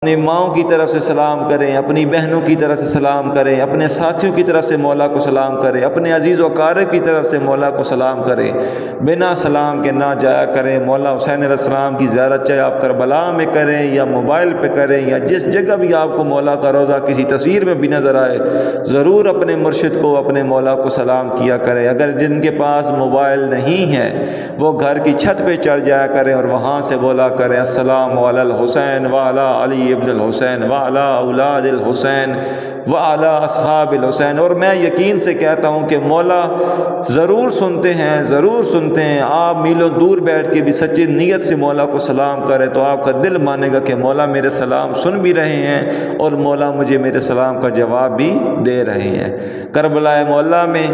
اپنی ماؤں کی طرف سے سلام کریں، اپنی بہنوں کی طرف سے سلام کریں، اپنے ساتھیوں کی طرف سے مولا کو سلام کریں، اپنے عزیز و اقارب کی طرف سے مولا کو سلام کریں، بنا سلام کے نہ جایا کریں۔ مولا حسین علیہ السلام کی زیارت چاہے آپ کربلا میں کریں یا موبائل پہ کریں یا جس جگہ بھی آپ کو مولا کا روضہ کسی تصویر میں بھی نظر آئے، ضرور اپنے مرشد کو، اپنے مولا کو سلام کیا کریں۔ اگر جن کے پاس موبائل نہیں ہے وہ گھر کی چھت پہ چڑھ جایا کریں اور وہاں سے بولا کریں السلام علی الحسین وعلی علی ابن الحسین وعلی اولاد الحسین وعلی اصحاب الحسین۔ اور میں یقین سے کہتا ہوں کہ مولا ضرور سنتے ہیں، ضرور سنتے ہیں۔ آپ میلوں دور بیٹھ کے بھی سچی نیت سے مولا کو سلام کریں تو آپ کا دل مانے گا کہ مولا میرے سلام سن بھی رہے ہیں اور مولا مجھے میرے سلام کا جواب بھی دے رہے ہیں۔ کربلا مولا میں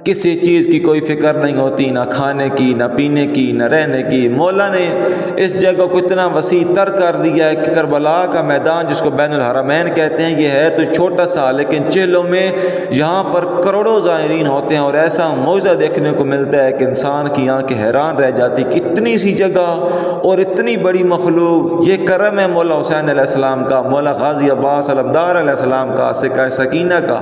کسی چیز کی کوئی فکر نہیں ہوتی، نہ کھانے کی، نہ پینے کی، نہ رہنے کی۔ مولا نے اس جگہ کو اتنا وسیع تر کر دیا ہے کہ کربلا کا میدان جس کو بین الحرمین کہتے ہیں، یہ ہے تو چھوٹا سا، لیکن چہلوں میں یہاں پر کروڑوں زائرین ہوتے ہیں اور ایسا معجزہ دیکھنے کو ملتا ہے کہ انسان کی آنکھیں حیران رہ جاتی کہ اتنی سی جگہ اور اتنی بڑی مخلوق۔ یہ کرم ہے مولا حسین علیہ السلام کا، مولا غازی عباس علمدار علیہ السلام کا، سکہ سکینہ کا۔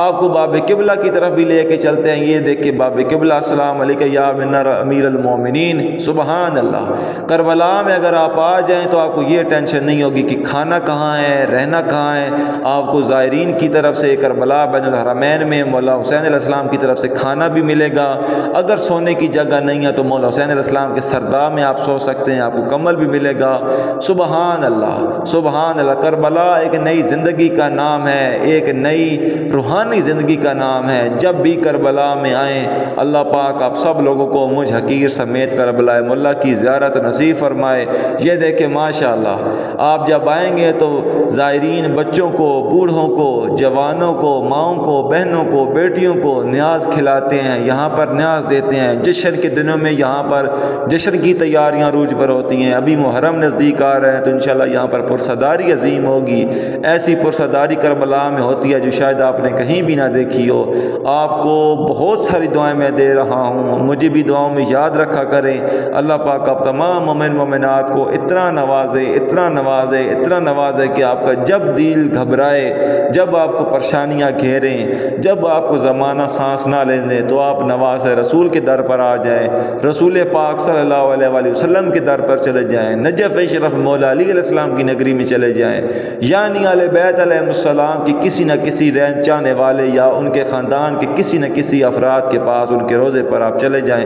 آپ کو باب قبلہ کی طرف بھی لے کے چلتے ہیں، یہ دیکھ کے باب قبلہ السلام علیکہ یا امیر المومنین، سبحان اللہ۔ کربلا میں اگر آپ آ جائیں تو آپ کو یہ ٹینشن نہیں ہوگی کہ کھانا کہاں ہے، رہنا کہاں ہے۔ آپ کو زائرین کی طرف سے کربلا بین الحرمین میں مولا حسین علیہ السلام کی طرف سے کھانا بھی ملے گا۔ اگر سونے کی جگہ نہیں ہے تو مولا حسین علیہ السلام کے سرداب میں آپ سو سکتے ہیں، آپ کو کمبل بھی ملے گا۔ سبحان اللہ، سبحان اللہ۔ کربلا ایک نئی زندگی کا نام ہے، ایک نئی روحانی زندگی کا نام ہے۔ جب بھی کربلا میں آئیں، اللہ پاک آپ سب لوگوں کو مجھ حقیر سمیت کربلا مولا کی زیارت نصیب فرمائے۔ یہ دیکھیں ماشاءاللہ، آپ جب آئیں گے تو زائرین بچوں کو، بوڑھوں کو، جوانوں کو، ماؤں کو، بہنوں کو، بیٹیوں کو نیاز کھلاتے ہیں، یہاں پر نیاز دیتے ہیں۔ جشن کے دنوں میں یہاں پر جشن کی تیاریاں عروج پر ہوتی ہیں۔ ابھی محرم نزدیک آ رہے ہیں تو انشاءاللہ یہاں پر پرسداری عظیم ہوگی۔ ایسی پرسداری کربلا میں ہوتی ہے جو شاید آپ نے کہیں بھی نہ دیکھی ہو۔ آپ کو بہت ساری دعائیں میں دے رہا ہوں، مجھے بھی دعاؤں میں یاد رکھا کریں۔ اللہ پاک آپ تمام مومن مومنات کو اتنا نوازے، اتنا نوازے، اتنا نوازے کہ آپ کا جب دل گھبرائے، جب آپ کو پریشانیاں گھیریں، جب آپ کو زمانہ سانس نہ لینے تو آپ نواز رسول کے در پر آ جائیں، رسول پاک صلی اللہ علیہ وآلہ وسلم کے در پر چلے جائیں، نجف شرف مولا علی علیہ السلام کی نگری میں چلے جائیں، یعنی اہل بیت علیہ السلام کی کسی نہ کسی رہن چاہنے والے یا ان کے خاندان کے کسی نہ کسی افراد کے پاس ان کے روزے پر آپ چلے جائیں۔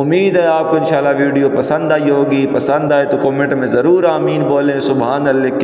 امید ہے آپ کو انشاءاللہ ویڈیو پسند آئی ہوگی۔ پسند آئے تو کمنٹ میں ضرور آمین بولیں، سبحان اللہ۔